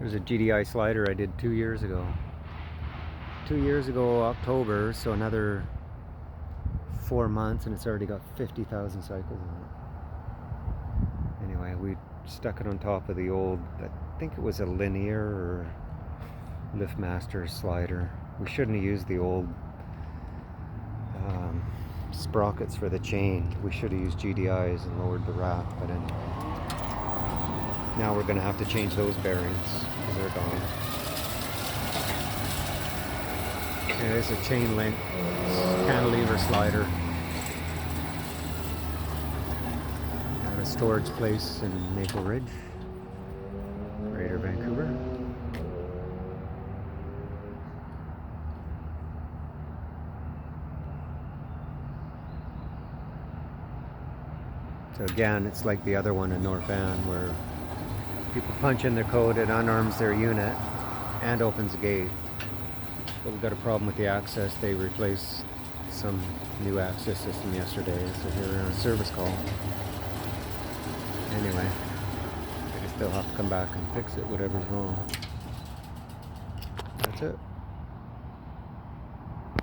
There's a GDI slider I did 2 years ago. 2 years ago, October, so another 4 months, and it's already got 50,000 cycles on it. Anyway, we stuck it on top of the old, I think it was a linear or LiftMaster slider. We shouldn't have used the old sprockets for the chain. We should have used GDIs and lowered the raft, but anyway. Now we're going to have to change those bearings because they're gone. There's a chain link cantilever slider at a storage place in Maple Ridge, Greater Vancouver. So again, it's like the other one in North Van where people punch in their code, it unarms their unit and opens the gate. But we've got a problem with the access. They replaced some new access system yesterday, so here we're on a service call. Anyway, I guess they'll have to come back and fix it, whatever's wrong. That's it.